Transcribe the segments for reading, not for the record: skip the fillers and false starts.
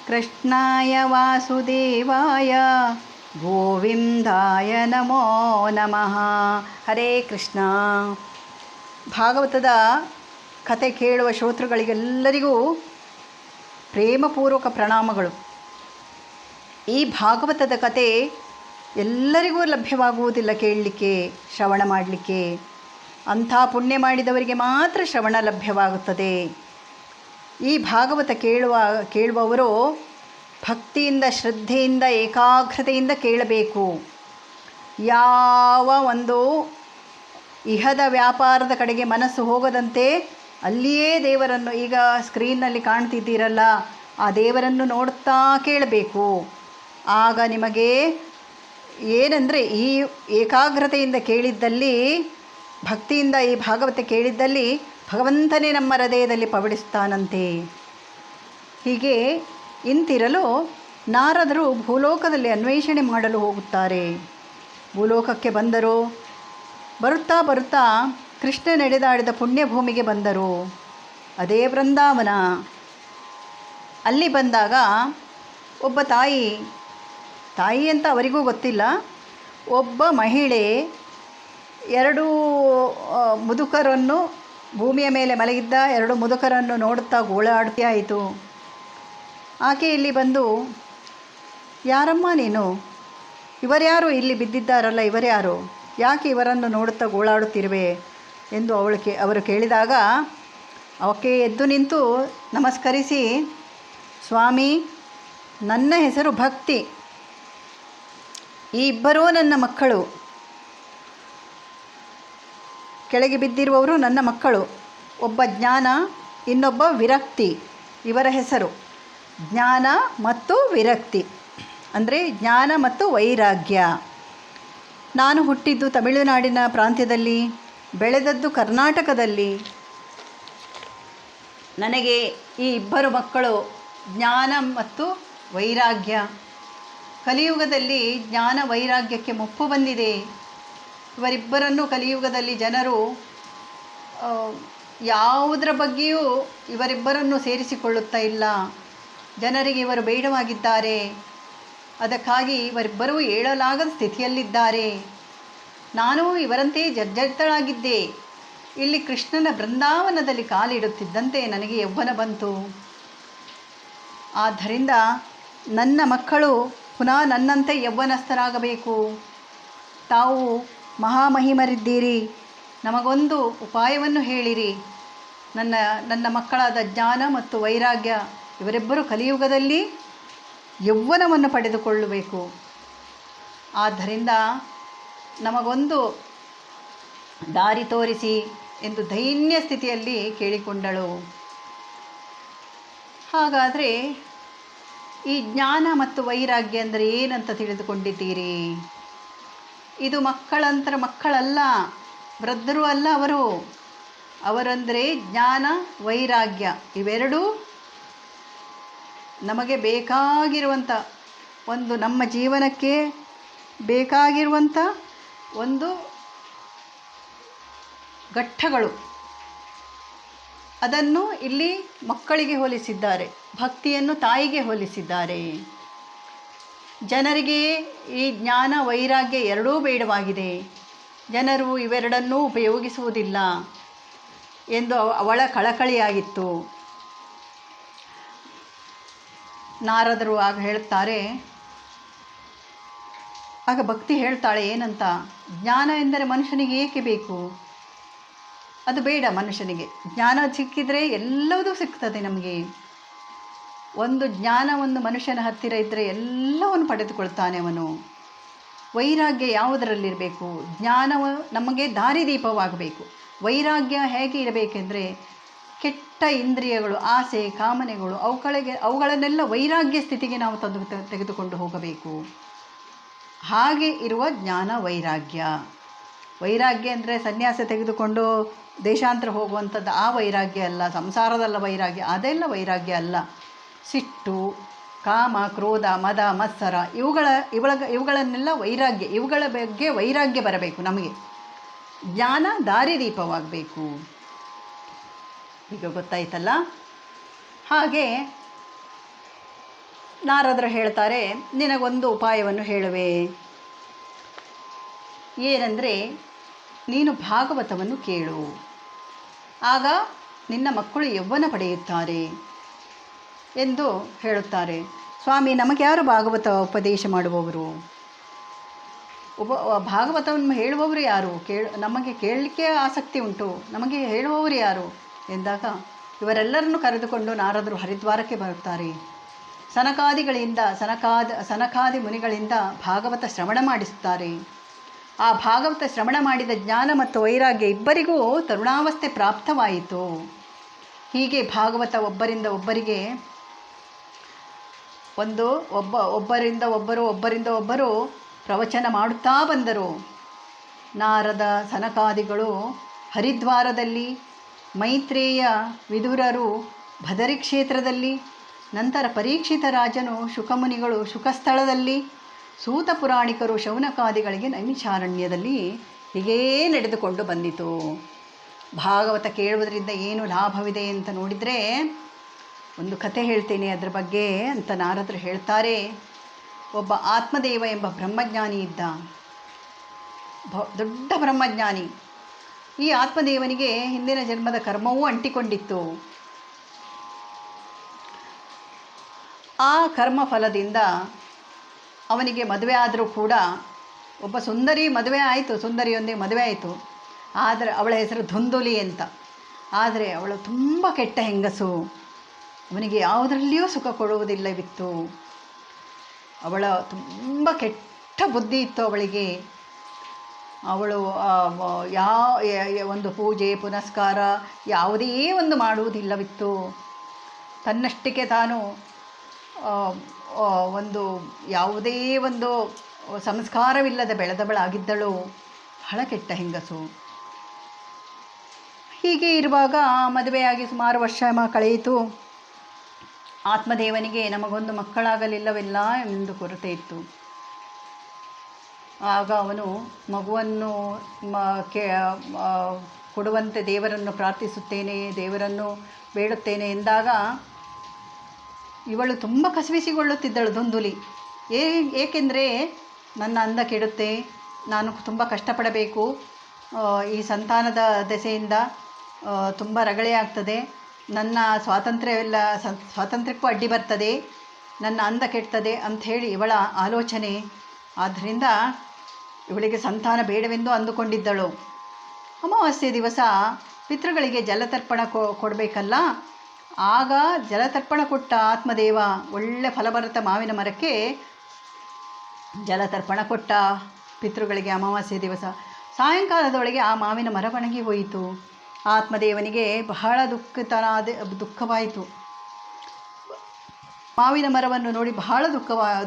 ಕೃಷ್ಣಾಯ ವಾಸುದೇವಾಯ ಗೋವಿಂದಾಯ ನಮೋ ನಮಃ. ಹರೇ ಕೃಷ್ಣ. ಭಾಗವತದ ಕತೆ ಕೇಳುವ ಶ್ರೋತೃಗಳಿಗೆಲ್ಲರಿಗೂ ಪ್ರೇಮಪೂರ್ವಕ ಪ್ರಣಾಮಗಳು. ಈ ಭಾಗವತದ ಕತೆ ಎಲ್ಲರಿಗೂ ಲಭ್ಯವಾಗುವುದಿಲ್ಲ ಕೇಳಲಿಕ್ಕೆ, ಶ್ರವಣ ಮಾಡಲಿಕ್ಕೆ. ಅಂಥ ಪುಣ್ಯ ಮಾಡಿದವರಿಗೆ ಮಾತ್ರ ಶ್ರವಣ ಲಭ್ಯವಾಗುತ್ತದೆ. ಈ ಭಾಗವತ ಕೇಳುವವರು ಭಕ್ತಿಯಿಂದ, ಶ್ರದ್ಧೆಯಿಂದ, ಏಕಾಗ್ರತೆಯಿಂದ ಕೇಳಬೇಕು. ಯಾವ ಒಂದು ಇಹದ ವ್ಯಾಪಾರದ ಕಡೆಗೆ ಮನಸ್ಸು ಹೋಗದಂತೆ ಅಲ್ಲಿಯೇ ದೇವರನ್ನು, ಈಗ ಸ್ಕ್ರೀನ್ನಲ್ಲಿ ಕಾಣ್ತಿದ್ದೀರಲ್ಲ, ಆ ದೇವರನ್ನು ನೋಡ್ತಾ ಕೇಳಬೇಕು. ಆಗ ನಿಮಗೆ ಏನಂದರೆ, ಈ ಏಕಾಗ್ರತೆಯಿಂದ ಕೇಳಿದ್ದಲ್ಲಿ, ಭಕ್ತಿಯಿಂದ ಈ ಭಾಗವತ ಕೇಳಿದ್ದಲ್ಲಿ ಭಗವಂತನೇ ನಮ್ಮ ಹೃದಯದಲ್ಲಿ ಪವಡಿಸ್ತಾನಂತೆ. ಹೀಗೆ ಇಂತಿರಲು ನಾರದರು ಭೂಲೋಕದಲ್ಲಿ ಅನ್ವೇಷಣೆ ಮಾಡಲು ಹೋಗುತ್ತಾರೆ. ಭೂಲೋಕಕ್ಕೆ ಬಂದರು. ಬರುತ್ತಾ ಬರುತ್ತಾ ಕೃಷ್ಣ ನಡೆದಾಡಿದ ಪುಣ್ಯಭೂಮಿಗೆ ಬಂದರು. ಅದೇ ಬೃಂದಾವನ. ಅಲ್ಲಿ ಬಂದಾಗ ಒಬ್ಬ ತಾಯಿ ಅಂತ ಅವರಿಗೂ ಗೊತ್ತಿಲ್ಲ, ಒಬ್ಬ ಮಹಿಳೆ ಎರಡು ಮುದುಕರನ್ನು, ಭೂಮಿಯ ಮೇಲೆ ಮಲಗಿದ್ದ ಎರಡು ಮುದುಕರನ್ನು ನೋಡುತ್ತಾ ಗೋಳಾಡ್ತಾ ಆಯಿತು. ಆಕೆ ಇಲ್ಲಿ ಬಂದು, ಯಾರಮ್ಮ ನೀನು? ಇವರ್ಯಾರು ಇಲ್ಲಿ ಬಿದ್ದಿದ್ದಾರಲ್ಲ, ಇವರ್ಯಾರು? ಯಾಕೆ ಇವರನ್ನು ನೋಡುತ್ತಾ ಗೋಳಾಡುತ್ತಿರುವೆ ಎಂದು ಅವರು ಕೇಳಿದಾಗ, ಅವಕ್ಕೆ ಎದ್ದು ನಿಂತು ನಮಸ್ಕರಿಸಿ, ಸ್ವಾಮಿ, ನನ್ನ ಹೆಸರು ಭಕ್ತಿ. ಈ ಇಬ್ಬರೂ ನನ್ನ ಮಕ್ಕಳು. ಕೆಳಗೆ ಬಿದ್ದಿರುವವರು ನನ್ನ ಮಕ್ಕಳು. ಒಬ್ಬ ಜ್ಞಾನ, ಇನ್ನೊಬ್ಬ ವಿರಕ್ತಿ. ಇವರ ಹೆಸರು ಜ್ಞಾನ ಮತ್ತು ವಿರಕ್ತಿ, ಅಂದರೆ ಜ್ಞಾನ ಮತ್ತು ವೈರಾಗ್ಯ. ನಾನು ಹುಟ್ಟಿದ್ದು ತಮಿಳುನಾಡಿನ ಪ್ರಾಂತ್ಯದಲ್ಲಿ, ಬೆಳೆದದ್ದು ಕರ್ನಾಟಕದಲ್ಲಿ. ನನಗೆ ಈ ಇಬ್ಬರು ಮಕ್ಕಳು ಜ್ಞಾನ ಮತ್ತು ವೈರಾಗ್ಯ. ಕಲಿಯುಗದಲ್ಲಿ ಜ್ಞಾನ ವೈರಾಗ್ಯಕ್ಕೆ ಮುಪ್ಪು ಬಂದಿದೆ. ಇವರಿಬ್ಬರನ್ನು ಕಲಿಯುಗದಲ್ಲಿ ಜನರು ಯಾವುದರ ಬಗ್ಗೆಯೂ ಇವರಿಬ್ಬರನ್ನು ಸೇರಿಸಿಕೊಳ್ಳುತ್ತಾ ಇಲ್ಲ. ಜನರಿಗೆ ಇವರು ಬೇಡವಾಗಿದ್ದಾರೆ. ಅದಕ್ಕಾಗಿ ಇವರಿಬ್ಬರೂ ಏಳಲಾಗದ ಸ್ಥಿತಿಯಲ್ಲಿದ್ದಾರೆ. ನಾನು ಇವರಂತೆ ಜರ್ಜರಿತಳಾಗಿದ್ದೆ. ಇಲ್ಲಿ ಕೃಷ್ಣನ ಬೃಂದಾವನದಲ್ಲಿ ಕಾಲಿಡುತ್ತಿದ್ದಂತೆ ನನಗೆ ಯೌವನ ಬಂತು. ಆದ್ದರಿಂದ ನನ್ನ ಮಕ್ಕಳು ಪುನಃ ನನ್ನಂತೆ ಯೌವನಸ್ಥರಾಗಬೇಕು. ತಾವು ಮಹಾಮಹಿಮರಿದ್ದೀರಿ, ನಮಗೊಂದು ಉಪಾಯವನ್ನು ಹೇಳಿರಿ. ನನ್ನ ಮಕ್ಕಳಾದ ಜ್ಞಾನ ಮತ್ತು ವೈರಾಗ್ಯ ಇವರಿಬ್ಬರು ಕಲಿಯುಗದಲ್ಲಿ ಯೌವನವನ್ನು ಪಡೆದುಕೊಳ್ಳಬೇಕು. ಆದ್ದರಿಂದ ನಮಗೊಂದು ದಾರಿ ತೋರಿಸಿ ಎಂದು ದೈನ್ಯ ಸ್ಥಿತಿಯಲ್ಲಿ ಕೇಳಿಕೊಂಡಳು. ಹಾಗಾದರೆ ಈ ಜ್ಞಾನ ಮತ್ತು ವೈರಾಗ್ಯ ಅಂದರೆ ಏನಂತ ತಿಳಿದುಕೊಂಡಿದ್ದೀರಿ? ಇದು ಮಕ್ಕಳಲ್ಲ, ವೃದ್ಧರೂ ಅಲ್ಲ ಅವರಂದರೆ ಜ್ಞಾನ ವೈರಾಗ್ಯ ಇವೆರಡೂ ನಮಗೆ ಬೇಕಾಗಿರುವಂಥ ಒಂದು, ನಮ್ಮ ಜೀವನಕ್ಕೆ ಬೇಕಾಗಿರುವಂಥ ಒಂದು ಘಟ್ಟಗಳು. ಅದನ್ನು ಇಲ್ಲಿ ಮಕ್ಕಳಿಗೆ ಹೋಲಿಸಿದ್ದಾರೆ, ಭಕ್ತಿಯನ್ನು ತಾಯಿಗೆ ಹೋಲಿಸಿದ್ದಾರೆ. ಜನರಿಗೆ ಈ ಜ್ಞಾನ ವೈರಾಗ್ಯ ಎರಡೂ ಬೇಡವಾಗಿದೆ. ಜನರು ಇವೆರಡನ್ನೂ ಉಪಯೋಗಿಸುವುದಿಲ್ಲ ಎಂದು ಅವಳ ಕಳಕಳಿಯಾಗಿತ್ತು. ನಾರದರು ಆಗ ಹೇಳುತ್ತಾರೆ, ಆಗ ಭಕ್ತಿ ಹೇಳ್ತಾಳೆ ಏನಂತ, ಜ್ಞಾನ ಎಂದರೆ ಮನುಷ್ಯನಿಗೆ ಏಕೆ ಬೇಕು? ಅದು ಬೇಡ ಮನುಷ್ಯನಿಗೆ. ಜ್ಞಾನ ಸಿಕ್ಕಿದರೆ ಎಲ್ಲವೂ ಸಿಗ್ತದೆ ನಮಗೆ. ಒಂದು ಜ್ಞಾನ ಒಂದು ಮನುಷ್ಯನ ಹತ್ತಿರ ಇದ್ದರೆ ಎಲ್ಲವನ್ನು ಪಡೆದುಕೊಳ್ತಾನೆ ಅವನು. ವೈರಾಗ್ಯ ಯಾವುದರಲ್ಲಿರಬೇಕು? ಜ್ಞಾನವು ನಮಗೆ ದಾರಿದೀಪವಾಗಬೇಕು. ವೈರಾಗ್ಯ ಹೇಗೆ ಇರಬೇಕೆಂದರೆ, ಕೆಟ್ಟ ಇಂದ್ರಿಯಗಳು, ಆಸೆ, ಕಾಮನೆಗಳು, ಅವುಗಳನ್ನೆಲ್ಲ ವೈರಾಗ್ಯ ಸ್ಥಿತಿಗೆ ನಾವು ತೆಗೆದುಕೊಂಡು ಹೋಗಬೇಕು. ಹಾಗೆ ಇರುವ ಜ್ಞಾನ ವೈರಾಗ್ಯ. ವೈರಾಗ್ಯ ಅಂದರೆ ಸನ್ಯಾಸ ತೆಗೆದುಕೊಂಡು ದೇಶಾಂತರ ಹೋಗುವಂಥದ್ದು ಆ ವೈರಾಗ್ಯ ಅಲ್ಲ. ಸಂಸಾರದಲ್ಲ ವೈರಾಗ್ಯ, ಅದೆಲ್ಲ ವೈರಾಗ್ಯ ಅಲ್ಲ. ಸಿಟ್ಟು, ಕಾಮ, ಕ್ರೋಧ, ಮದ, ಮತ್ಸರ ಇವುಗಳನ್ನೆಲ್ಲ ವೈರಾಗ್ಯ, ಇವುಗಳ ಬಗ್ಗೆ ವೈರಾಗ್ಯ ಬರಬೇಕು ನಮಗೆ. ಜ್ಞಾನ ದಾರಿದೀಪವಾಗಬೇಕು. ಈಗ ಗೊತ್ತಾಯ್ತಲ್ಲ? ಹಾಗೆ ನಾರದರು ಹೇಳ್ತಾರೆ, ನಿನಗೊಂದು ಉಪಾಯವನ್ನು ಹೇಳುವೆ. ಏನೆಂದರೆ, ನೀನು ಭಾಗವತವನ್ನು ಕೇಳು, ಆಗ ನಿನ್ನ ಮಕ್ಕಳು ಯೌವನ ಪಡೆಯುತ್ತಾರೆ ಎಂದು ಹೇಳುತ್ತಾರೆ. ಸ್ವಾಮಿ, ನಮಗೆ ಯಾರು ಭಾಗವತ ಉಪದೇಶ ಮಾಡುವವರು? ಭಾಗವತವನ್ನು ಹೇಳುವವರು ಯಾರು? ನಮಗೆ ಕೇಳಲಿಕ್ಕೆ ಆಸಕ್ತಿ ಉಂಟು, ನಮಗೆ ಹೇಳುವವರು ಯಾರು ಎಂದಾಗ ಇವರೆಲ್ಲರನ್ನು ಕರೆದುಕೊಂಡು ನಾರದರು ಹರಿದ್ವಾರಕ್ಕೆ ಬರುತ್ತಾರೆ. ಸನಕಾದಿ ಮುನಿಗಳಿಂದ ಭಾಗವತ ಶ್ರವಣ ಮಾಡಿಸುತ್ತಾರೆ. ಆ ಭಾಗವತ ಶ್ರವಣ ಮಾಡಿದ ಜ್ಞಾನ ಮತ್ತು ವೈರಾಗ್ಯ ಇಬ್ಬರಿಗೂ ತರುಣಾವಸ್ಥೆ ಪ್ರಾಪ್ತವಾಯಿತು. ಹೀಗೆ ಭಾಗವತ ಒಬ್ಬರಿಂದ ಒಬ್ಬರಿಗೆ ಒಬ್ಬರಿಂದ ಒಬ್ಬರು ಪ್ರವಚನ ಮಾಡುತ್ತಾ ಬಂದರು. ನಾರದ ಸನಕಾದಿಗಳು ಹರಿದ್ವಾರದಲ್ಲಿ, ಮೈತ್ರೇಯ ವಿದುರರು ಬದರಿ ಕ್ಷೇತ್ರದಲ್ಲಿ, ನಂತರ ಪರೀಕ್ಷಿತ ರಾಜನು ಶುಕಮುನಿಗಳು ಶುಕಸ್ಥಳದಲ್ಲಿ, ಸೂತ ಪುರಾಣಿಕರು ಶೌನಕಾದಿಗಳಿಗೆ ನೈಮಿಷಾರಣ್ಯದಲ್ಲಿ ಹೀಗೇ ನಡೆದುಕೊಂಡು ಬಂದಿತು. ಭಾಗವತ ಕೇಳುವುದರಿಂದ ಏನು ಲಾಭವಿದೆ ಅಂತ ನೋಡಿದರೆ, ಒಂದು ಕಥೆ ಹೇಳ್ತೇನೆ ಅದರ ಬಗ್ಗೆ ಅಂತ ನಾರದರು ಹೇಳ್ತಾರೆ. ಒಬ್ಬ ಆತ್ಮದೇವ ಎಂಬ ಬ್ರಹ್ಮಜ್ಞಾನಿ ಇದ್ದ, ದೊಡ್ಡ ಬ್ರಹ್ಮಜ್ಞಾನಿ. ಈ ಆತ್ಮದೇವನಿಗೆ ಹಿಂದಿನ ಜನ್ಮದ ಕರ್ಮವೂ ಅಂಟಿಕೊಂಡಿತ್ತು. ಆ ಕರ್ಮಫಲದಿಂದ ಅವನಿಗೆ ಮದುವೆ ಆದರೂ ಕೂಡ ಒಬ್ಬ ಸುಂದರಿ ಮದುವೆ ಆಯಿತು, ಸುಂದರಿಯೊಂದಿಗೆ ಮದುವೆ ಆಯಿತು. ಆದರೆ ಅವಳ ಹೆಸರು ಧುಂದುಲಿ ಅಂತ. ಆದರೆ ಅವಳು ತುಂಬ ಕೆಟ್ಟ ಹೆಂಗಸು, ಅವನಿಗೆ ಯಾವುದರಲ್ಲಿಯೂ ಸುಖ ಕೊಡುವುದಿಲ್ಲವಿತ್ತು. ಅವಳ ತುಂಬ ಕೆಟ್ಟ ಬುದ್ಧಿ ಇತ್ತು ಅವಳಿಗೆ. ಅವಳು ಒಂದು ಪೂಜೆ ಪುನಸ್ಕಾರ ಯಾವುದೇ ಒಂದು ಮಾಡುವುದಿಲ್ಲವಿತ್ತು. ತನ್ನಷ್ಟಕ್ಕೆ ತಾನು ಯಾವುದೇ ಒಂದು ಸಂಸ್ಕಾರವಿಲ್ಲದೆ ಬೆಳೆದವಳಾಗಿದ್ದಳು. ಬಹಳ ಕೆಟ್ಟ ಹೆಂಗಸು. ಹೀಗೆ ಇರುವಾಗ ಮದುವೆಯಾಗಿ ಸುಮಾರು ವರ್ಷ ಕಳೆಯಿತು. ಆತ್ಮದೇವನಿಗೆ ನಮಗೊಂದು ಮಕ್ಕಳಾಗಲಿಲ್ಲವಿಲ್ಲ ಎಂದು ಕೊರತೆ ಇತ್ತು. ಆಗ ಅವನು ಮಗುವನ್ನು ಕೊಡುವಂತೆ ದೇವರನ್ನು ಪ್ರಾರ್ಥಿಸುತ್ತೇನೆ, ದೇವರನ್ನು ಬೇಡುತ್ತೇನೆ ಎಂದಾಗ ಇವಳು ತುಂಬ ಕಸವಿಸಿಗೊಳ್ಳುತ್ತಿದ್ದಳು ಧುಂದುಲಿ. ಏಕೆಂದರೆ ನನ್ನ ಅಂದ ಕೆಡುತ್ತೆ, ನಾನು ತುಂಬ ಕಷ್ಟಪಡಬೇಕು, ಈ ಸಂತಾನದ ದೆಸೆಯಿಂದ ತುಂಬ ರಗಳೆ ಆಗ್ತದೆ, ನನ್ನ ಸ್ವಾತಂತ್ರ್ಯಕ್ಕೂ ಅಡ್ಡಿ ಬರ್ತದೆ, ನನ್ನ ಅಂದ ಕೆಡ್ತದೆ ಅಂಥೇಳಿ ಇವಳ ಆಲೋಚನೆ. ಆದ್ದರಿಂದ ಇವಳಿಗೆ ಸಂತಾನ ಬೇಡವೆಂದು ಅಂದುಕೊಂಡಿದ್ದಳು. ಅಮಾವಾಸ್ಯೆ ದಿವಸ ಪಿತೃಗಳಿಗೆ ಜಲತರ್ಪಣ ಕೊಡಬೇಕಲ್ಲ. ಆಗ ಜಲತರ್ಪಣ ಕೊಟ್ಟ ಆತ್ಮದೇವ ಒಳ್ಳೆ ಫಲಭರಿತ ಮಾವಿನ ಮರಕ್ಕೆ ಜಲತರ್ಪಣ ಕೊಟ್ಟ ಪಿತೃಗಳಿಗೆ. ಅಮಾವಾಸ್ಯೆ ದಿವಸ ಸಾಯಂಕಾಲದೊಳಗೆ ಆ ಮಾವಿನ ಮರ ಒಣಗಿ ಹೋಯಿತು. ಆತ್ಮದೇವನಿಗೆ ಬಹಳ ದುಃಖವಾಯಿತು. ಮಾವಿನ ಮರವನ್ನು ನೋಡಿ ಬಹಳ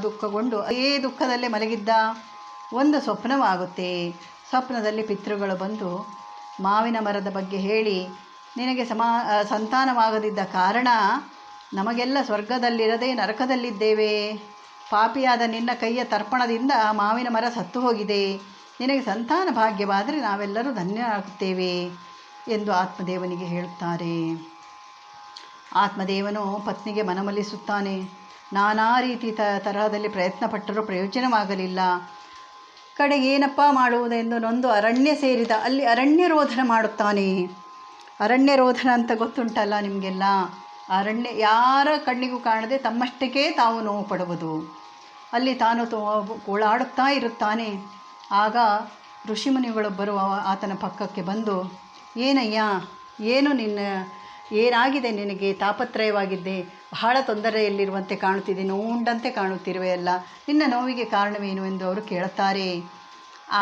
ದುಃಖಗೊಂಡು ಅದೇ ದುಃಖದಲ್ಲೇ ಮಲಗಿದ್ದ. ಒಂದು ಸ್ವಪ್ನವಾಗುತ್ತೆ. ಸ್ವಪ್ನದಲ್ಲಿ ಪಿತೃಗಳು ಬಂದು ಮಾವಿನ ಮರದ ಬಗ್ಗೆ ಹೇಳಿ, ನಿನಗೆ ಸಂತಾನವಾಗದಿದ್ದ ಕಾರಣ ನಮಗೆಲ್ಲ ಸ್ವರ್ಗದಲ್ಲಿರದೆ ನರಕದಲ್ಲಿದ್ದೇವೆ. ಪಾಪಿಯಾದ ನಿನ್ನ ಕೈಯ ತರ್ಪಣದಿಂದ ಮಾವಿನ ಮರ ಸತ್ತು ಹೋಗಿದೆ. ನಿನಗೆ ಸಂತಾನ ಭಾಗ್ಯವಾದರೆ ನಾವೆಲ್ಲರೂ ಧನ್ಯರಾಗುತ್ತೇವೆ ಎಂದು ಆತ್ಮದೇವನಿಗೆ ಹೇಳುತ್ತಾರೆ. ಆತ್ಮದೇವನು ಪತ್ನಿಗೆ ಮನವೊಲಿಸುತ್ತಾನೆ. ನಾನಾ ರೀತಿ ತರಹದಲ್ಲಿ ಪ್ರಯತ್ನಪಟ್ಟರೂ ಪ್ರಯೋಜನವಾಗಲಿಲ್ಲ. ಕಡೆಗೆ ಏನಪ್ಪ ಮಾಡುವುದೆಂದು ನೊಂದು ಅರಣ್ಯ ಸೇರಿದ. ಅಲ್ಲಿ ಅರಣ್ಯ ರೋಧನ ಮಾಡುತ್ತಾನೆ. ಅರಣ್ಯ ರೋಧನ ಅಂತ ಗೊತ್ತುಂಟಲ್ಲ ನಿಮಗೆಲ್ಲ. ಅರಣ್ಯ ಯಾರ ಕಣ್ಣಿಗೂ ಕಾಣದೆ ತಮ್ಮಷ್ಟಕ್ಕೆ ತಾವು ನೋವು ಪಡುವುದು. ಅಲ್ಲಿ ತಾನು ಓಡಾಡುತ್ತಾ ಇರುತ್ತಾನೆ. ಆಗ ಋಷಿಮುನಿಗಳೊಬ್ಬರು ಆತನ ಪಕ್ಕಕ್ಕೆ ಬಂದು, ಏನಯ್ಯ, ಏನಾಗಿದೆ ನಿನಗೆ? ತಾಪತ್ರಯವಾಗಿದ್ದೆ, ಬಹಳ ತೊಂದರೆಯಲ್ಲಿರುವಂತೆ ಕಾಣುತ್ತಿದೆ, ನೋವುಂಡಂತೆ ಕಾಣುತ್ತಿರುವೆಯಲ್ಲ, ನಿನ್ನ ನೋವಿಗೆ ಕಾರಣವೇನು ಎಂದು ಅವರು ಕೇಳುತ್ತಾರೆ.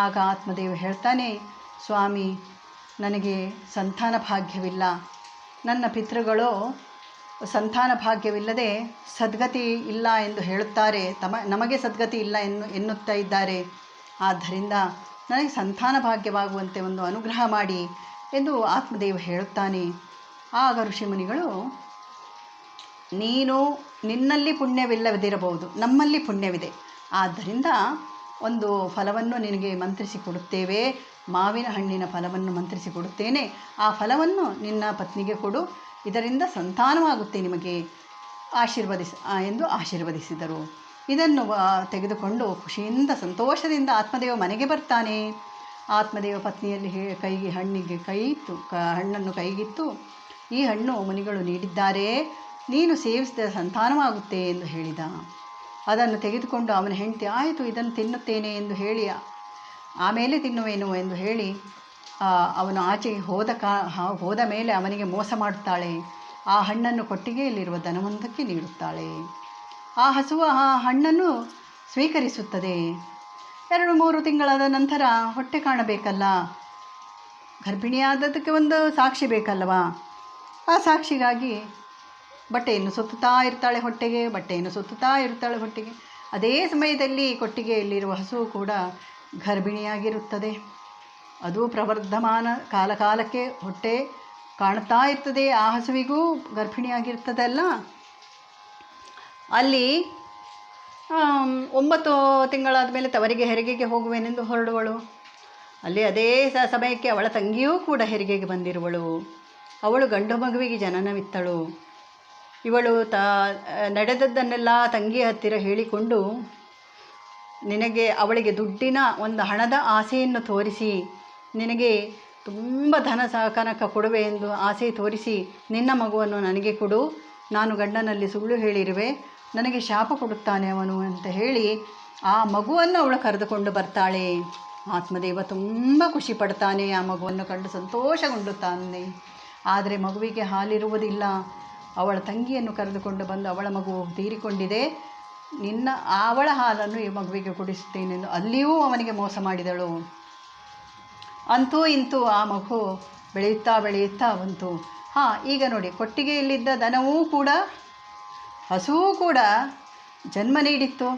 ಆಗ ಆತ್ಮದೇವ ಹೇಳ್ತಾನೆ, ಸ್ವಾಮಿ, ನನಗೆ ಸಂತಾನ ಭಾಗ್ಯವಿಲ್ಲ. ನನ್ನ ಪಿತೃಗಳು ಸಂತಾನ ಭಾಗ್ಯವಿಲ್ಲದೆ ಸದ್ಗತಿ ಇಲ್ಲ ಎಂದು ಹೇಳುತ್ತಾರೆ. ನಮಗೆ ಸದ್ಗತಿ ಇಲ್ಲ ಎನ್ನುತ್ತಾ ಇದ್ದಾರೆ. ಆದ್ದರಿಂದ ನನಗೆ ಸಂತಾನ ಭಾಗ್ಯವಾಗುವಂತೆ ಒಂದು ಅನುಗ್ರಹ ಮಾಡಿ ಎಂದು ಆತ್ಮದೇವ ಹೇಳುತ್ತಾನೆ. ಆಗ ಋಷಿಮುನಿಗಳು, ನಿನ್ನಲ್ಲಿ ಪುಣ್ಯವಿಲ್ಲದಿರಬಹುದು, ನಮ್ಮಲ್ಲಿ ಪುಣ್ಯವಿದೆ. ಆದ್ದರಿಂದ ಒಂದು ಫಲವನ್ನು ನಿನಗೆ ಮಂತ್ರಿಸಿ ಕೊಡುತ್ತೇವೆ. ಮಾವಿನ ಹಣ್ಣಿನ ಫಲವನ್ನು ಮಂತ್ರಿಸಿ ಕೊಡುತ್ತೇನೆ. ಆ ಫಲವನ್ನು ನಿನ್ನ ಪತ್ನಿಗೆ ಕೊಡು, ಇದರಿಂದ ಸಂತಾನವಾಗುತ್ತೆ ನಿಮಗೆ ಎಂದು ಆಶೀರ್ವದಿಸಿದರು. ಇದನ್ನು ತೆಗೆದುಕೊಂಡು ಖುಷಿಯಿಂದ ಸಂತೋಷದಿಂದ ಆತ್ಮದೇವ ಮನೆಗೆ ಬರ್ತಾನೆ. ಆತ್ಮದೇವ ಪತ್ನಿಯಲ್ಲಿ ಹಣ್ಣನ್ನು ಕೈಗಿತ್ತು, ಈ ಹಣ್ಣು ಮುನಿಗಳು ನೀಡಿದ್ದಾರೆ, ನೀನು ಸೇವಿಸಿದ ಸಂತಾನವಾಗುತ್ತೆ ಎಂದು ಹೇಳಿದ. ಅದನ್ನು ತೆಗೆದುಕೊಂಡು ಅವನ ಹೆಂಡತಿ ಆಯಿತು ಇದನ್ನು ತಿನ್ನುತ್ತೇನೆ ಎಂದು ಹೇಳಿ ಆಮೇಲೆ ತಿನ್ನುವೇನು ಎಂದು ಹೇಳಿ ಅವನು ಆಚೆಗೆ ಹೋದ ಮೇಲೆ ಅವನಿಗೆ ಮೋಸ ಮಾಡುತ್ತಾಳೆ. ಆ ಹಣ್ಣನ್ನು ಕೊಟ್ಟಿಗೆಯಲ್ಲಿರುವ ಧನವಂತಕ್ಕೆ ನೀಡುತ್ತಾಳೆ. ಆ ಹಸುವು ಆ ಹಣ್ಣನ್ನು ಸ್ವೀಕರಿಸುತ್ತದೆ. 2-3 ತಿಂಗಳಾದ ನಂತರ ಹೊಟ್ಟೆ ಕಾಣಬೇಕಲ್ಲ, ಗರ್ಭಿಣಿಯಾದದಕ್ಕೆ ಒಂದು ಸಾಕ್ಷಿ ಬೇಕಲ್ಲವಾ? ಆ ಸಾಕ್ಷಿಗಾಗಿ ಬಟ್ಟೆಯನ್ನು ಸುತ್ತುತ್ತಾ ಇರ್ತಾಳೆ ಹೊಟ್ಟೆಗೆ. ಅದೇ ಸಮಯದಲ್ಲಿ ಕೊಟ್ಟಿಗೆಯಲ್ಲಿರುವ ಹಸುವು ಕೂಡ ಗರ್ಭಿಣಿಯಾಗಿರುತ್ತದೆ. ಅದು ಪ್ರವರ್ಧಮಾನ ಕಾಲಕ್ಕೆ ಹೊಟ್ಟೆ ಕಾಣುತ್ತಾ ಇರ್ತದೆ. ಆ ಹಸುವಿಗೂ ಗರ್ಭಿಣಿಯಾಗಿರ್ತದಲ್ಲ. ಅಲ್ಲಿ 9 ತಿಂಗಳಾದ ಮೇಲೆ ತವರಿಗೆ ಹೆರಿಗೆಗೆ ಹೋಗುವೆನೆಂದು ಹೊರಡುವಳು. ಅಲ್ಲಿ ಅದೇ ಸಮಯಕ್ಕೆ ಅವಳ ತಂಗಿಯೂ ಕೂಡ ಹೆರಿಗೆಗೆ ಬಂದಿರುವಳು. ಅವಳು ಗಂಡು ಮಗುವಿಗೆ ಜನನವಿತ್ತಳು. ಇವಳು ನಡೆದದ್ದನ್ನೆಲ್ಲ ತಂಗಿಯ ಹತ್ತಿರ ಹೇಳಿಕೊಂಡು ಅವಳಿಗೆ ದುಡ್ಡಿನ ಒಂದು ಹಣದ ಆಸೆಯನ್ನು ತೋರಿಸಿ, ನಿನಗೆ ತುಂಬ ಧನ ಕನಕ ಕೊಡುವೆ ಎಂದು ಆಸೆ ತೋರಿಸಿ, ನಿನ್ನ ಮಗುವನ್ನು ನನಗೆ ಕೊಡು, ನಾನು ಗಂಡನಲ್ಲಿ ಸುಳ್ಳು ಹೇಳಿರುವೆ, ನನಗೆ ಶಾಪ ಕೊಡುತ್ತಾನೆ ಅವನು ಅಂತ ಹೇಳಿ ಆ ಮಗುವನ್ನು ಅವಳು ಕರೆದುಕೊಂಡು ಬರ್ತಾಳೆ. ಆತ್ಮದೇವ ತುಂಬ ಖುಷಿ ಪಡ್ತಾನೆ, ಆ ಮಗುವನ್ನು ಕಂಡು ಸಂತೋಷಗೊಂಡುತ್ತಾನೆ. ಆದರೆ ಮಗುವಿಗೆ ಹಾಲಿರುವುದಿಲ್ಲ. ಅವಳ ತಂಗಿಯನ್ನು ಕರೆದುಕೊಂಡು ಬಂದು ಅವಳ ಮಗು ತೀರಿಕೊಂಡಿದೆ, ಅವಳ ಹಾಲನ್ನು ಈ ಮಗುವಿಗೆ ಕುಡಿಸುತ್ತೇನೆಂದು ಅಲ್ಲಿಯೂ ಅವನಿಗೆ ಮೋಸ ಮಾಡಿದಳು. ಅಂತೂ ಇಂತೂ ಆ ಮಗು ಬೆಳೆಯುತ್ತಾ ಬಂತು. ಈಗ ನೋಡಿ, ಕೊಟ್ಟಿಗೆಯಲ್ಲಿದ್ದ ದನವೂ ಕೂಡ ಹಸುವೂ ಕೂಡ ಜನ್ಮ ನೀಡಿತ್ತು,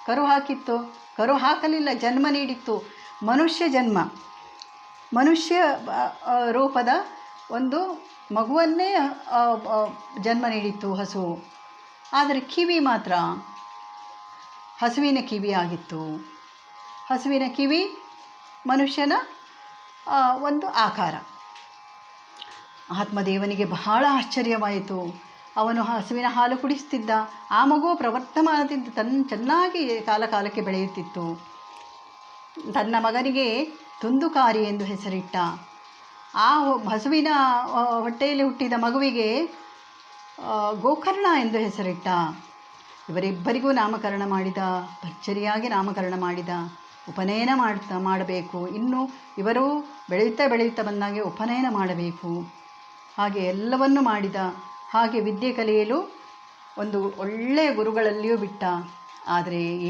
ಕರು ಹಾಕಿತ್ತು. ಕರು ಹಾಕಲಿಲ್ಲ, ಜನ್ಮ ನೀಡಿತ್ತು. ಮನುಷ್ಯ ರೂಪದ ಒಂದು ಮಗುವನ್ನೇ ಜನ್ಮ ನೀಡಿತ್ತು ಹಸು. ಆದರೆ ಕಿವಿ ಮಾತ್ರ ಹಸುವಿನ ಕಿವಿ ಆಗಿತ್ತು. ಹಸುವಿನ ಕಿವಿ ಮನುಷ್ಯನ ಒಂದು ಆಕಾರ. ಆತ್ಮದೇವನಿಗೆ ಬಹಳ ಆಶ್ಚರ್ಯವಾಯಿತು. ಅವನು ಹಸುವಿನ ಹಾಲು ಕುಡಿಸ್ತಿದ್ದ. ಆ ಮಗು ಪ್ರವರ್ಧಮಾನದಿಂದ ಚೆನ್ನಾಗಿ ಕಾಲಕ್ಕೆ ಬೆಳೆಯುತ್ತಿತ್ತು. ತನ್ನ ಮಗನಿಗೆ ದುಂದುಕಾರಿ ಎಂದು ಹೆಸರಿಟ್ಟ. ಆ ಹಸುವಿನ ಹೊಟ್ಟೆಯಲ್ಲಿ ಹುಟ್ಟಿದ ಮಗುವಿಗೆ ಗೋಕರ್ಣ ಎಂದು ಹೆಸರಿಟ್ಟ. ಇವರಿಬ್ಬರಿಗೂ ನಾಮಕರಣ ಮಾಡಿದ, ಭರ್ಜರಿಯಾಗಿ ನಾಮಕರಣ ಮಾಡಿದ. ಉಪನಯನ ಮಾಡಬೇಕು. ಇನ್ನು ಇವರು ಬೆಳೆಯುತ್ತಾ ಬಂದಾಗೆ ಉಪನಯನ ಮಾಡಬೇಕು. ಹಾಗೆ ಎಲ್ಲವನ್ನೂ ಮಾಡಿದ. ಹಾಗೆ ವಿದ್ಯೆ ಕಲಿಯಲು ಒಂದು ಒಳ್ಳೆಯ ಗುರುಗಳಲ್ಲಿಯೂ ಬಿಟ್ಟ. ಆದರೆ ಈ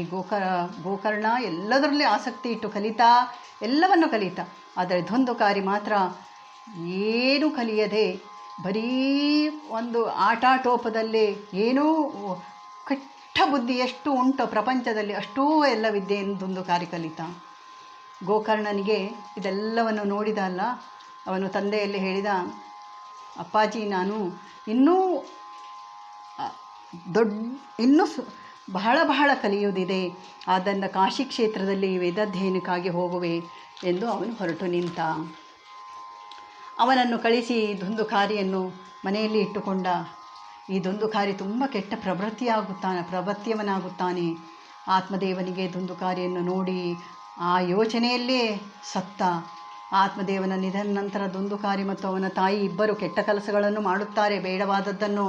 ಗೋಕರ್ಣ ಎಲ್ಲದರಲ್ಲಿ ಆಸಕ್ತಿ ಇಟ್ಟು ಎಲ್ಲವನ್ನು ಕಲಿತಾ. ಆದರೆ ಧುಂದುಕಾರಿ ಮಾತ್ರ ಏನೂ ಕಲಿಯದೆ ಬರೀ ಒಂದು ಆಟಾಟೋಪದಲ್ಲಿ ಏನೂ ಕೆಟ್ಟ ಬುದ್ಧಿ ಎಷ್ಟು ಉಂಟೋ ಪ್ರಪಂಚದಲ್ಲಿ ಅಷ್ಟೂ ಎಲ್ಲ ವಿದ್ಯೆಯನ್ನು ಧುಂದುಕಾರಿ ಕಲಿತ. ಗೋಕರ್ಣನಿಗೆ ಇದೆಲ್ಲವನ್ನು ನೋಡಿದ ಅಲ್ಲ, ಅವನು ತಂದೆಯಲ್ಲಿ ಹೇಳಿದ, ಅಪ್ಪಾಜಿ, ನಾನು ಇನ್ನೂ ಬಹಳ ಕಲಿಯುವುದಿದೆ. ಆದ್ದರಿಂದ ಕಾಶಿ ಕ್ಷೇತ್ರದಲ್ಲಿ ವೇದಾಧ್ಯಯನಕ್ಕಾಗಿ ಹೋಗುವೆ ಎಂದು ಅವನು ಹೊರಟು ನಿಂತ. ಅವನನ್ನು ಕಳಿಸಿ ಧುಂದುಕಾರಿಯನ್ನು ಮನೆಯಲ್ಲಿ ಇಟ್ಟುಕೊಂಡ. ಈ ಧುಂದುಕಾರಿ ತುಂಬ ಕೆಟ್ಟ ಪ್ರವೃತ್ತಿಯವನಾಗುತ್ತಾನೆ. ಆತ್ಮದೇವನಿಗೆ ಧುಂದುಕಾರಿಯನ್ನು ನೋಡಿ ಆ ಯೋಚನೆಯಲ್ಲೇ ಸತ್ತ. ಆತ್ಮದೇವನ ನಿಧನ ನಂತರ ಧುಂದುಕಾರಿ ಮತ್ತು ಅವನ ತಾಯಿ ಇಬ್ಬರು ಕೆಟ್ಟ ಕೆಲಸಗಳನ್ನು ಮಾಡುತ್ತಾರೆ, ಬೇಡವಾದದ್ದನ್ನು.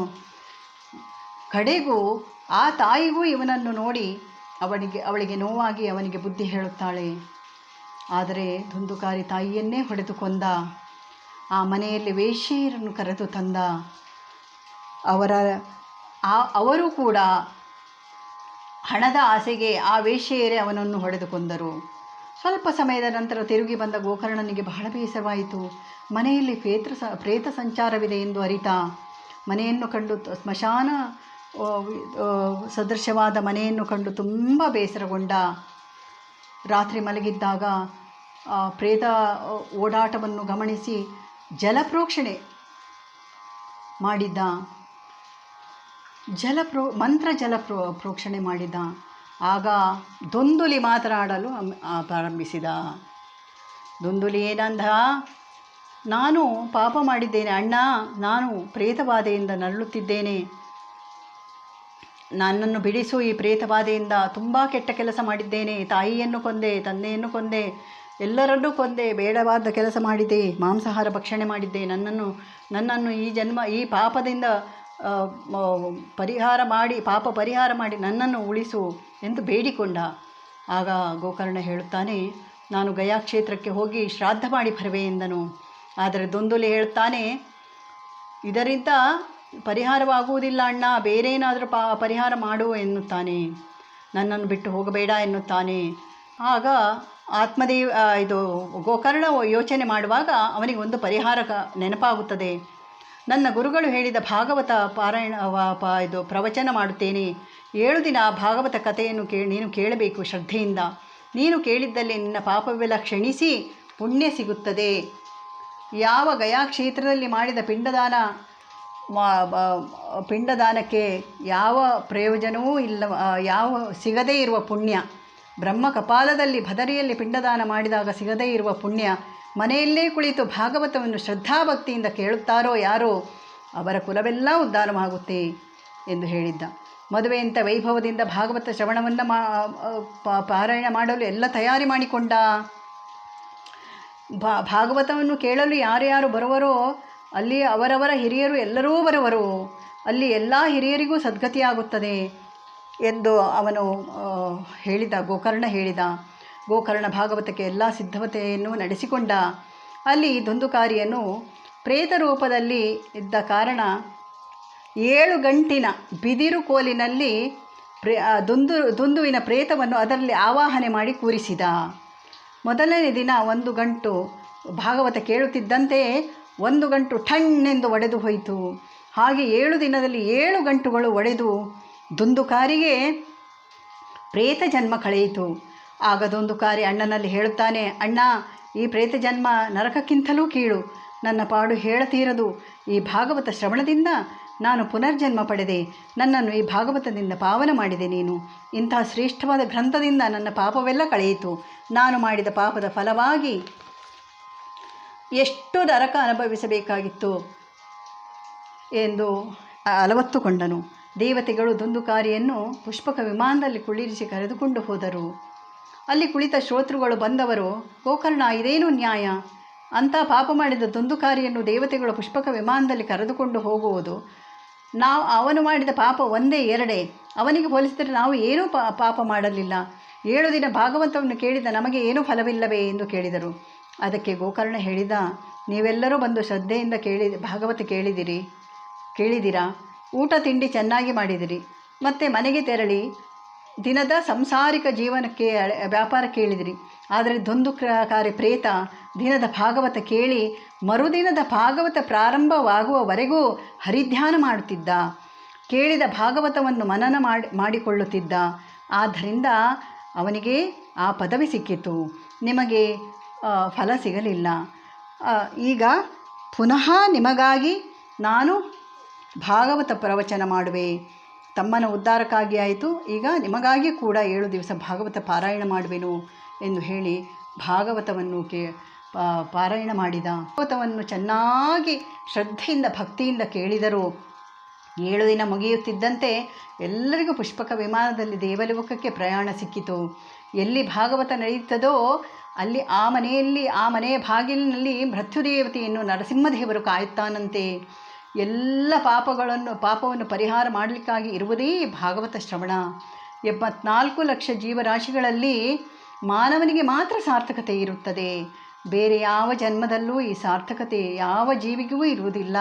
ಕಡೆಗೂ ಆ ತಾಯಿಗೂ ಇವನನ್ನು ನೋಡಿ ಅವಳಿಗೆ ನೋವಾಗಿ ಅವನಿಗೆ ಬುದ್ಧಿ ಹೇಳುತ್ತಾಳೆ. ಆದರೆ ಧುಂದುಕಾರಿ ತಾಯಿಯನ್ನೇ ಹೊಡೆದು ಕೊಂದ. ಆ ಮನೆಯಲ್ಲಿ ವೇಶ್ಯೆಯರನ್ನು ಕರೆದು ತಂದ. ಅವರು ಕೂಡ ಹಣದ ಆಸೆಗೆ ಆ ವೇಶ್ಯೆಯರೇ ಅವನನ್ನು ಹೊಡೆದು ಕೊಂದರು. ಸ್ವಲ್ಪ ಸಮಯದ ನಂತರ ತಿರುಗಿ ಬಂದ ಗೋಕರ್ಣನಿಗೆ ಬಹಳ ಬೇಸರವಾಯಿತು. ಮನೆಯಲ್ಲಿ ಪ್ರೇತ ಸಂಚಾರವಿದೆ ಎಂದು ಅರಿತ. ಮನೆಯನ್ನು ಕಂಡು ಸ್ಮಶಾನ ಸದೃಶವಾದ ಮನೆಯನ್ನು ಕಂಡು ತುಂಬ ಬೇಸರಗೊಂಡ. ರಾತ್ರಿ ಮಲಗಿದ್ದಾಗ ಪ್ರೇತ ಓಡಾಟವನ್ನು ಗಮನಿಸಿ ಜಲಪ್ರೋಕ್ಷಣೆ ಮಾಡಿದ್ದ. ಪ್ರೋಕ್ಷಣೆ ಮಾಡಿದ. ಆಗ ದುಂದುಲಿ ಮಾತನಾಡಲು ಪ್ರಾರಂಭಿಸಿದ. ದುಂದುಲಿ ಏನಂದ, ನಾನು ಪಾಪ ಮಾಡಿದ್ದೇನೆ ಅಣ್ಣ, ನಾನು ಪ್ರೇತಬಾಧೆಯಿಂದ ನರಳುತ್ತಿದ್ದೇನೆ. ನನ್ನನ್ನು ಬಿಡಿಸು ಈ ಪ್ರೇತಬಾಧೆಯಿಂದ, ತುಂಬ ಕೆಟ್ಟ ಕೆಲಸ ಮಾಡಿದ್ದೇನೆ, ತಾಯಿಯನ್ನು ಕೊಂದೆ, ತಂದೆಯನ್ನು ಕೊಂದೆ, ಎಲ್ಲರನ್ನೂ ಕೊಂದೆ, ಬೇಡವಾದ ಕೆಲಸ ಮಾಡಿದೆ, ಮಾಂಸಾಹಾರ ಭಕ್ಷಣೆ ಮಾಡಿದ್ದೆ, ನನ್ನನ್ನು ಈ ಪಾಪದಿಂದ ಪಾಪ ಪರಿಹಾರ ಮಾಡಿ ನನ್ನನ್ನು ಉಳಿಸು ಎಂದು ಬೇಡಿಕೊಂಡ. ಆಗ ಗೋಕರ್ಣ ಹೇಳುತ್ತಾನೆ, ನಾನು ಗಯಾ ಕ್ಷೇತ್ರಕ್ಕೆ ಹೋಗಿ ಶ್ರಾದ್ದ ಮಾಡಿ ಬರುವೆ ಎಂದನು. ಆದರೆ ದುಂದುಲಿ ಹೇಳ್ತಾನೆ, ಇದರಿಂದ ಪರಿಹಾರವಾಗುವುದಿಲ್ಲ ಅಣ್ಣ, ಬೇರೇನಾದರೂ ಪರಿಹಾರ ಮಾಡು ಎನ್ನುತ್ತಾನೆ. ನನ್ನನ್ನು ಬಿಟ್ಟು ಹೋಗಬೇಡ ಎನ್ನುತ್ತಾನೆ. ಆಗ ಗೋಕರ್ಣ ಯೋಚನೆ ಮಾಡುವಾಗ ಅವನಿಗೆ ಒಂದು ಪರಿಹಾರ ನೆನಪಾಗುತ್ತದೆ. ನನ್ನ ಗುರುಗಳು ಹೇಳಿದ ಭಾಗವತ ಪ್ರವಚನ ಮಾಡುತ್ತೇನೆ, 7 ದಿನ ಭಾಗವತ ಕಥೆಯನ್ನು ನೀನು ಕೇಳಬೇಕು ಶ್ರದ್ಧೆಯಿಂದ. ನೀನು ಕೇಳಿದ್ದಲ್ಲಿ ನಿನ್ನ ಪಾಪವೆಲ್ಲ ಕ್ಷಣಿಸಿ ಪುಣ್ಯ ಸಿಗುತ್ತದೆ. ಯಾವ ಗಯಾ ಕ್ಷೇತ್ರದಲ್ಲಿ ಮಾಡಿದ ಪಿಂಡದಾನಕ್ಕೆ ಯಾವ ಪ್ರಯೋಜನವೂ ಇಲ್ಲ, ಸಿಗದೇ ಇರುವ ಪುಣ್ಯ, ಬ್ರಹ್ಮ ಕಪಾಲದಲ್ಲಿ ಬದರಿಯಲ್ಲಿ ಪಿಂಡದಾನ ಮಾಡಿದಾಗ ಸಿಗದೇ ಇರುವ ಪುಣ್ಯ, ಮನೆಯಲ್ಲೇ ಕುಳಿತು ಭಾಗವತವನ್ನು ಶ್ರದ್ಧಾಭಕ್ತಿಯಿಂದ ಕೇಳುತ್ತಾರೋ ಯಾರೋ ಅವರ ಕುಲವೆಲ್ಲ ಉದ್ಧಾರವಾಗುತ್ತೆ ಎಂದು ಹೇಳಿದ್ದ. ಮದುವೆಯಂಥ ವೈಭವದಿಂದ ಭಾಗವತ ಶ್ರವಣವನ್ನು ಪಾರಾಯಣ ಮಾಡಲು ಎಲ್ಲ ತಯಾರಿ ಮಾಡಿಕೊಂಡ. ಭಾಗವತವನ್ನು ಕೇಳಲು ಯಾರ್ಯಾರು ಬರುವರೋ ಅಲ್ಲಿ ಅವರವರ ಹಿರಿಯರು ಎಲ್ಲರೂ ಬರುವರು, ಅಲ್ಲಿ ಎಲ್ಲ ಹಿರಿಯರಿಗೂ ಸದ್ಗತಿಯಾಗುತ್ತದೆ ಎಂದು ಅವನು ಗೋಕರ್ಣ ಹೇಳಿದ. ಗೋಕರ್ಣ ಭಾಗವತಕ್ಕೆ ಎಲ್ಲ ಸಿದ್ಧತೆಯನ್ನು ನಡೆಸಿಕೊಂಡ. ಅಲ್ಲಿ ದುಂದುಕಾರಿಯನ್ನು ಪ್ರೇತ ರೂಪದಲ್ಲಿ ಇದ್ದ ಕಾರಣ 7 ಗಂಟಿನ ಬಿದಿರು ಕೋಲಿನಲ್ಲಿ ದುಂದುವಿನ ಪ್ರೇತವನ್ನು ಅದರಲ್ಲಿ ಆವಾಹನೆ ಮಾಡಿ ಕೂರಿಸಿದ. ಮೊದಲನೇ ದಿನ 1 ಗಂಟು ಭಾಗವತ ಕೇಳುತ್ತಿದ್ದಂತೆ 1 ಗಂಟು ಠಣ್ಣೆಂದು ಒಡೆದು ಹೋಯಿತು. ಹಾಗೆ 7 ದಿನದಲ್ಲಿ 7 ಗಂಟುಗಳು ಒಡೆದು ದುಂದುಕಾರಿಗೆ ಪ್ರೇತ ಜನ್ಮ ಕಳೆಯಿತು. ಆಗ ದುಂದುಕಾರಿ ಅಣ್ಣನಲ್ಲಿ ಹೇಳುತ್ತಾನೆ, ಅಣ್ಣ, ಈ ಪ್ರೇತ ಜನ್ಮ ನರಕಕ್ಕಿಂತಲೂ ಕೀಳು, ನನ್ನ ಪಾಡು ಹೇಳತೀರದು. ಈ ಭಾಗವತ ಶ್ರವಣದಿಂದ ನಾನು ಪುನರ್ಜನ್ಮ ಪಡೆದೆ, ನನ್ನನ್ನು ಈ ಭಾಗವತದಿಂದ ಪಾವನ ಮಾಡಿದೆ ನೀನು. ಇಂತಹ ಶ್ರೇಷ್ಠವಾದ ಗ್ರಂಥದಿಂದ ನನ್ನ ಪಾಪವೆಲ್ಲ ಕಳೆಯಿತು. ನಾನು ಮಾಡಿದ ಪಾಪದ ಫಲವಾಗಿ ಎಷ್ಟು ನರಕ ಅನುಭವಿಸಬೇಕಾಗಿತ್ತು ಎಂದು ಅಲವತ್ತುಕೊಂಡನು. ದೇವತೆಗಳು ದುಂದುಕಾರಿಯನ್ನು ಪುಷ್ಪಕ ವಿಮಾನದಲ್ಲಿ ಕುಳ್ಳಿರಿಸಿ ಕರೆದುಕೊಂಡು ಹೋದರು. ಅಲ್ಲಿ ಕುಳಿತ ಶ್ರೋತೃಗಳು ಬಂದವರು, ಗೋಕರ್ಣ, ಇದೇನು ನ್ಯಾಯ? ಅಂಥ ಪಾಪ ಮಾಡಿದ ದುಂದುಕಾರಿಯನ್ನು ದೇವತೆಗಳು ಪುಷ್ಪಕ ವಿಮಾನದಲ್ಲಿ ಕರೆದುಕೊಂಡು ಹೋಗುವುದು, ಅವನು ಮಾಡಿದ ಪಾಪ 1-2, ಅವನಿಗೆ ಹೋಲಿಸಿದರೆ ನಾವು ಏನೂ ಪಾಪ ಮಾಡಲಿಲ್ಲ. 7 ದಿನ ಭಾಗವತವನ್ನು ಕೇಳಿದ ನಮಗೆ ಏನೂ ಫಲವಿಲ್ಲವೇ ಎಂದು ಕೇಳಿದರು. ಅದಕ್ಕೆ ಗೋಕರ್ಣ ಹೇಳಿದ, ನೀವೆಲ್ಲರೂ ಬಂದು ಶ್ರದ್ಧೆಯಿಂದ ಭಾಗವತ ಕೇಳಿದಿರಾ, ಊಟ ತಿಂಡಿ ಚೆನ್ನಾಗಿ ಮಾಡಿದಿರಿ, ಮತ್ತು ಮನೆಗೆ ತೆರಳಿ ದಿನದ ಸಂಸಾರಿಕ ಜೀವನಕ್ಕೆ ವ್ಯಾಪಾರ ಕೇಳಿದಿರಿ. ಆದರೆ ದುಂದುಕಾರಿ ಪ್ರೇತ ದಿನದ ಭಾಗವತ ಕೇಳಿ ಮರುದಿನದ ಭಾಗವತ ಪ್ರಾರಂಭವಾಗುವವರೆಗೂ ಹರಿಧ್ಯಾನ ಮಾಡುತ್ತಿದ್ದ, ಕೇಳಿದ ಭಾಗವತವನ್ನು ಮನನ ಮಾಡಿಕೊಳ್ಳುತ್ತಿದ್ದ. ಆದ್ದರಿಂದ ಅವನಿಗೆ ಆ ಪದವಿ ಸಿಕ್ಕಿತು, ನಿಮಗೆ ಫಲ ಸಿಗಲಿಲ್ಲ. ಈಗ ಪುನಃ ನಿಮಗಾಗಿ ನಾನು ಭಾಗವತ ಪ್ರವಚನ ಮಾಡುವೆ. ತಮ್ಮನ ಉದ್ಧಾರಕ್ಕಾಗಿ ಆಯಿತು, ಈಗ ನಿಮಗಾಗಿ ಕೂಡ 7 ದಿವಸ ಭಾಗವತ ಪಾರಾಯಣ ಮಾಡುವೆನು ಎಂದು ಹೇಳಿ ಭಾಗವತವನ್ನು ಪಾರಾಯಣ ಮಾಡಿದ. ಭಾಗವತವನ್ನು ಚೆನ್ನಾಗಿ ಶ್ರದ್ಧೆಯಿಂದ ಭಕ್ತಿಯಿಂದ ಕೇಳಿದರು. 7 ದಿನ ಮುಗಿಯುತ್ತಿದ್ದಂತೆ ಎಲ್ಲರಿಗೂ ಪುಷ್ಪಕ ವಿಮಾನದಲ್ಲಿ ದೇವಲೋಕಕ್ಕೆ ಪ್ರಯಾಣ ಸಿಕ್ಕಿತು. ಎಲ್ಲಿ ಭಾಗವತ ನಡೆಯುತ್ತದೋ ಅಲ್ಲಿ ಆ ಮನೆಯ ಬಾಗಿಲಿನಲ್ಲಿ ಮೃತ್ಯುದೇವತೆಯನ್ನು ನರಸಿಂಹದೇವರು ಕಾಯುತ್ತಾನಂತೆ. ಎಲ್ಲ ಪಾಪವನ್ನು ಪರಿಹಾರ ಮಾಡಲಿಕ್ಕಾಗಿ ಇರುವುದೇ ಭಾಗವತ ಶ್ರವಣ. 74 ಲಕ್ಷ ಜೀವರಾಶಿಗಳಲ್ಲಿ ಮಾನವನಿಗೆ ಮಾತ್ರ ಸಾರ್ಥಕತೆ ಇರುತ್ತದೆ. ಬೇರೆ ಯಾವ ಜನ್ಮದಲ್ಲೂ ಈ ಸಾರ್ಥಕತೆ ಯಾವ ಜೀವಿಗೂ ಇರುವುದಿಲ್ಲ.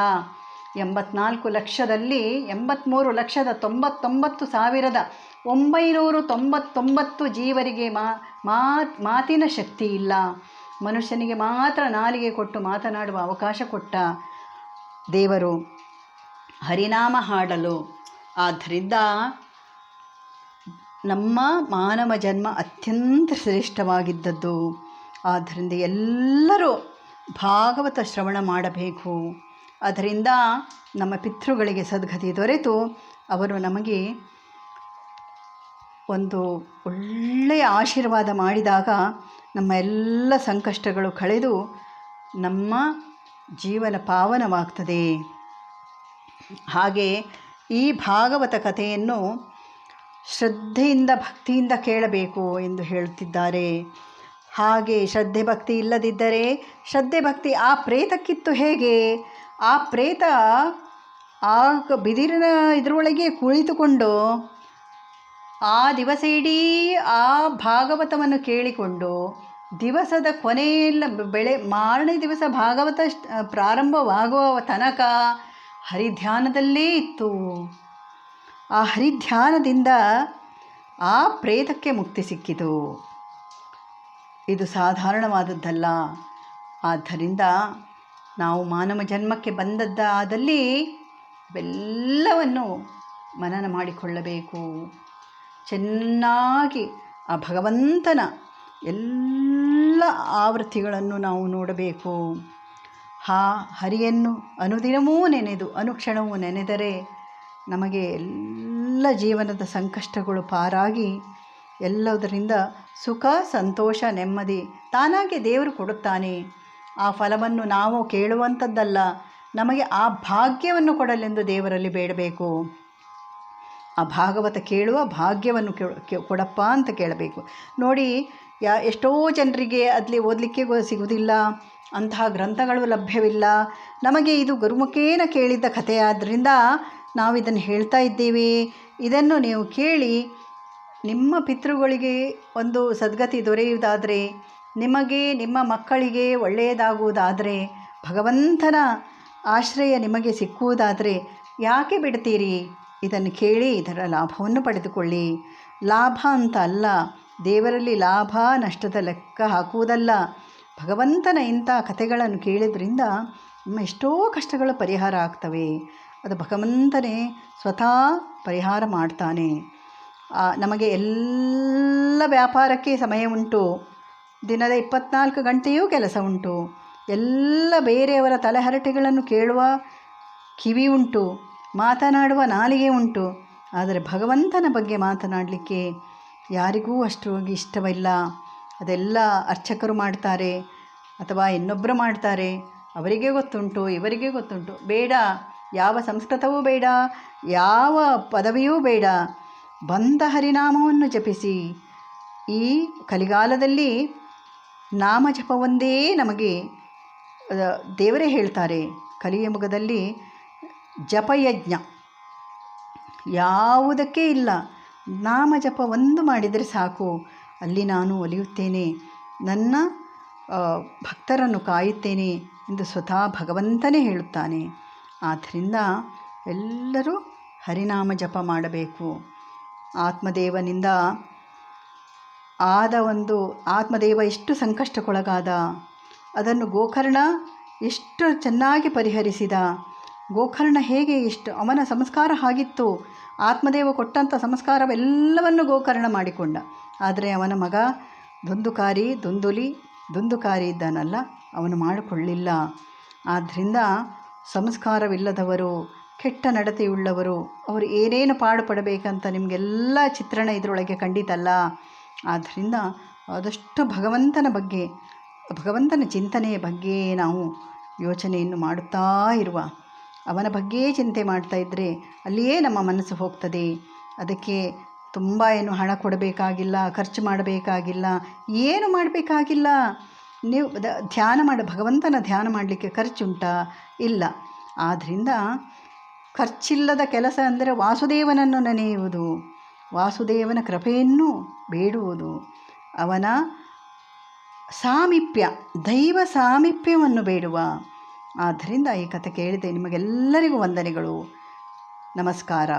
84 ಲಕ್ಷದಲ್ಲಿ 83,99,999 ಜೀವರಿಗೆ ಮಾತಿನ ಶಕ್ತಿ ಇಲ್ಲ. ಮನುಷ್ಯನಿಗೆ ಮಾತ್ರ ನಾಲಿಗೆ ಕೊಟ್ಟು ಮಾತನಾಡುವ ಅವಕಾಶ ಕೊಟ್ಟ ದೇವರು ಹರಿನಾಮ ಹಾಡಲು. ಆದ್ದರಿಂದ ನಮ್ಮ ಮಾನವ ಜನ್ಮ ಅತ್ಯಂತ ಶ್ರೇಷ್ಠವಾಗಿದ್ದದ್ದು. ಆದ್ದರಿಂದ ಎಲ್ಲರೂ ಭಾಗವತ ಶ್ರವಣ ಮಾಡಬೇಕು. ಅದರಿಂದ ನಮ್ಮ ಪಿತೃಗಳಿಗೆ ಸದ್ಗತಿ ದೊರೆತು ಅವರು ನಮಗೆ ಒಂದು ಒಳ್ಳೆಯ ಆಶೀರ್ವಾದ ಮಾಡಿದಾಗ ನಮ್ಮ ಎಲ್ಲ ಸಂಕಷ್ಟಗಳು ಕಳೆದು ನಮ್ಮ ಜೀವನ ಪಾವನವಾಗ್ತದೆ. ಹಾಗೆ ಈ ಭಾಗವತ ಕಥೆಯನ್ನು ಶ್ರದ್ಧೆಯಿಂದ ಭಕ್ತಿಯಿಂದ ಕೇಳಬೇಕು ಎಂದು ಹೇಳುತ್ತಿದ್ದಾರೆ. ಹಾಗೆ ಶ್ರದ್ಧೆ ಭಕ್ತಿ ಇಲ್ಲದಿದ್ದರೆ, ಶ್ರದ್ಧೆ ಭಕ್ತಿ ಆ ಪ್ರೇತಕ್ಕಿತ್ತು ಹೇಗೆ? ಆ ಪ್ರೇತ ಆ ಬಿದಿರಿನ ಇದರೊಳಗೆ ಕುಳಿತುಕೊಂಡು ಆ ದಿವಸ ಇಡೀ ಆ ಭಾಗವತವನ್ನು ಕೇಳಿಕೊಂಡು ದಿವಸದ ಕೊನೆಯೆಲ್ಲ ಮಾರನೇ ದಿವಸ ಭಾಗವತ ಪ್ರಾರಂಭವಾಗುವ ತನಕ ಹರಿಧ್ಯಾನದಲ್ಲೇ ಇತ್ತು. ಆ ಹರಿಧ್ಯಾನದಿಂದ ಆ ಪ್ರೇತಕ್ಕೆ ಮುಕ್ತಿ ಸಿಕ್ಕಿತು. ಇದು ಸಾಧಾರಣವಾದದ್ದಲ್ಲ. ಆದ್ದರಿಂದ ನಾವು ಮಾನವ ಜನ್ಮಕ್ಕೆ ಬಂದದ್ದಾದಲ್ಲಿ ಇವೆಲ್ಲವನ್ನು ಮನನ ಮಾಡಿಕೊಳ್ಳಬೇಕು. ಚೆನ್ನಾಗಿ ಆ ಭಗವಂತನ ಎಲ್ಲ ಆವೃತ್ತಿಗಳನ್ನು ನಾವು ನೋಡಬೇಕು. ಹರಿಯನ್ನು ಅನುದಿನವೂ ನೆನೆದು ಅನುಕ್ಷಣವೂ ನೆನೆದರೆ ನಮಗೆ ಎಲ್ಲ ಜೀವನದ ಸಂಕಷ್ಟಗಳು ಪಾರಾಗಿ ಎಲ್ಲದರಿಂದ ಸುಖ, ಸಂತೋಷ, ನೆಮ್ಮದಿ ತಾನಾಗಿ ದೇವರು ಕೊಡುತ್ತಾನೆ. ಆ ಫಲವನ್ನು ನಾವು ಕೇಳುವಂಥದ್ದಲ್ಲ, ನಮಗೆ ಆ ಭಾಗ್ಯವನ್ನು ಕೊಡಲೆಂದು ದೇವರಲ್ಲಿ ಬೇಡಬೇಕು. ಆ ಭಾಗವತ ಕೇಳುವ ಭಾಗ್ಯವನ್ನು ಕೊಡಪ್ಪ ಅಂತ ಕೇಳಬೇಕು. ನೋಡಿ, ಎಷ್ಟೋ ಜನರಿಗೆ ಅಲ್ಲಿ ಓದಲಿಕ್ಕೆ ಸಿಗುವುದಿಲ್ಲ, ಅಂತಹ ಗ್ರಂಥಗಳು ಲಭ್ಯವಿಲ್ಲ. ನಮಗೆ ಇದು ಗುರುಮುಖೇನ ಕೇಳಿದ್ದ ಕಥೆಯಾದ್ದರಿಂದ ನಾವು ಇದನ್ನು ಹೇಳ್ತಾ ಇದ್ದೇವೆ. ಇದನ್ನು ನೀವು ಕೇಳಿ ನಿಮ್ಮ ಪಿತೃಗಳಿಗೆ ಒಂದು ಸದ್ಗತಿ ದೊರೆಯುವುದಾದರೆ, ನಿಮಗೆ ನಿಮ್ಮ ಮಕ್ಕಳಿಗೆ ಒಳ್ಳೆಯದಾಗುವುದಾದರೆ, ಭಗವಂತನ ಆಶ್ರಯ ನಿಮಗೆ ಸಿಕ್ಕುವುದಾದರೆ ಯಾಕೆ ಬಿಡ್ತೀರಿ? ಇದನ್ನು ಕೇಳಿ ಇದರ ಲಾಭವನ್ನು ಪಡೆದುಕೊಳ್ಳಿ. ಲಾಭ ಅಂತ ಅಲ್ಲ, ದೇವರಲ್ಲಿ ಲಾಭ ನಷ್ಟದ ಲೆಕ್ಕ ಹಾಕುವುದಲ್ಲ. ಭಗವಂತನ ಇಂಥ ಕಥೆಗಳನ್ನು ಕೇಳಿದ್ರಿಂದ ನಮ್ಮ ಎಷ್ಟೋ ಕಷ್ಟಗಳು ಪರಿಹಾರ ಆಗ್ತವೆ. ಅದು ಭಗವಂತನೇ ಸ್ವತಃ ಪರಿಹಾರ ಮಾಡ್ತಾನೆ. ನಮಗೆ ಎಲ್ಲ ವ್ಯಾಪಾರಕ್ಕೆ ಸಮಯ ಉಂಟು, ದಿನದ 24 ಗಂಟೆಯೂ ಕೆಲಸ ಉಂಟು, ಎಲ್ಲ ಬೇರೆಯವರ ತಲೆಹರಟೆಗಳನ್ನು ಕೇಳುವ ಕಿವಿ ಉಂಟು, ಮಾತನಾಡುವ ನಾಲಿಗೆ ಉಂಟು. ಆದರೆ ಭಗವಂತನ ಬಗ್ಗೆ ಮಾತನಾಡಲಿಕ್ಕೆ ಯಾರಿಗೂ ಅಷ್ಟು ಇಷ್ಟವಿಲ್ಲ. ಅದೆಲ್ಲ ಅರ್ಚಕರು ಮಾಡ್ತಾರೆ ಅಥವಾ ಇನ್ನೊಬ್ಬರು ಮಾಡ್ತಾರೆ, ಅವರಿಗೆ ಗೊತ್ತುಂಟು, ಇವರಿಗೆ ಗೊತ್ತುಂಟು. ಬೇಡ, ಯಾವ ಸಂಸ್ಕೃತವೂ ಬೇಡ, ಯಾವ ಪದವಿಯೂ ಬೇಡ. ಬಂದ ಹರಿನಾಮವನ್ನು ಜಪಿಸಿ. ಈ ಕಲಿಗಾಲದಲ್ಲಿ ನಾಮಜಪ ಒಂದೇ ನಮಗೆ ದೇವರೇ ಹೇಳ್ತಾರೆ. ಕಲಿಯುಗದಲ್ಲಿ ಜಪಯಜ್ಞ ಯಾವುದಕ್ಕೆ ಇಲ್ಲ. ನಾಮಜಪ ಒಂದು ಮಾಡಿದರೆ ಸಾಕು, ಅಲ್ಲಿ ನಾನು ಒಲಿಯುತ್ತೇನೆ, ನನ್ನ ಭಕ್ತರನ್ನು ಕಾಯುತ್ತೇನೆ ಎಂದು ಸ್ವತಃ ಭಗವಂತನೇ ಹೇಳುತ್ತಾನೆ. ಆದ್ದರಿಂದ ಎಲ್ಲರೂ ಹರಿನಾಮ ಜಪ ಮಾಡಬೇಕು. ಆತ್ಮದೇವನಿಂದ ಆತ್ಮದೇವ ಎಷ್ಟು ಸಂಕಷ್ಟಕ್ಕೊಳಗಾದ, ಅದನ್ನು ಗೋಕರ್ಣ ಎಷ್ಟು ಚೆನ್ನಾಗಿ ಪರಿಹರಿಸಿದ. ಗೋಕರ್ಣ ಹೇಗೆ ಅವನ ಸಂಸ್ಕಾರ ಆಗಿತ್ತು. ಆತ್ಮದೇವ ಕೊಟ್ಟಂಥ ಸಂಸ್ಕಾರವೆಲ್ಲವನ್ನು ಗೋಕರ್ಣ ಮಾಡಿಕೊಂಡ. ಆದರೆ ಅವನ ಮಗ ದುಂದುಕಾರಿ ಇದ್ದಾನಲ್ಲ, ಅವನು ಮಾಡಿಕೊಳ್ಳಿಲ್ಲ. ಆದ್ದರಿಂದ ಸಂಸ್ಕಾರವಿಲ್ಲದವರು, ಕೆಟ್ಟ ನಡತೆಯುಳ್ಳವರು, ಅವರು ಏನೇನು ಪಾಡುಪಡಬೇಕಂತ ನಿಮಗೆಲ್ಲ ಚಿತ್ರಣ ಇದರೊಳಗೆ ಖಂಡಿತಲ್ಲ. ಆದ್ದರಿಂದ ಆದಷ್ಟು ಭಗವಂತನ ಚಿಂತನೆಯ ಬಗ್ಗೆ ನಾವು ಯೋಚನೆಯನ್ನು ಮಾಡುತ್ತಾ ಇರುವ, ಅವನ ಬಗ್ಗೆ ಚಿಂತೆ ಮಾಡ್ತಾ ಇದ್ದರೆ ಅಲ್ಲಿಯೇ ನಮ್ಮ ಮನಸ್ಸು ಹೋಗ್ತದೆ. ಅದಕ್ಕೆ ತುಂಬ ಏನು ಹಣ ಕೊಡಬೇಕಾಗಿಲ್ಲ, ಖರ್ಚು ಮಾಡಬೇಕಾಗಿಲ್ಲ, ಏನು ಮಾಡಬೇಕಾಗಿಲ್ಲ. ನೀವು ಭಗವಂತನ ಧ್ಯಾನ ಮಾಡಲಿಕ್ಕೆ ಖರ್ಚುಂಟಾ? ಇಲ್ಲ. ಆದ್ದರಿಂದ ಖರ್ಚಿಲ್ಲದ ಕೆಲಸ ಅಂದರೆ ವಾಸುದೇವನನ್ನು ನೆನೆಯುವುದು, ವಾಸುದೇವನ ಕೃಪೆಯನ್ನು ಬೇಡುವುದು, ಅವನ ಸಾಮೀಪ್ಯ, ದೈವ ಸಾಮೀಪ್ಯವನ್ನು ಬೇಡುವ. ಆದ್ದರಿಂದ ಈ ಕಥೆ ಕೇಳಿದೆ. ನಿಮಗೆಲ್ಲರಿಗೂ ವಂದನೆಗಳು. ನಮಸ್ಕಾರ.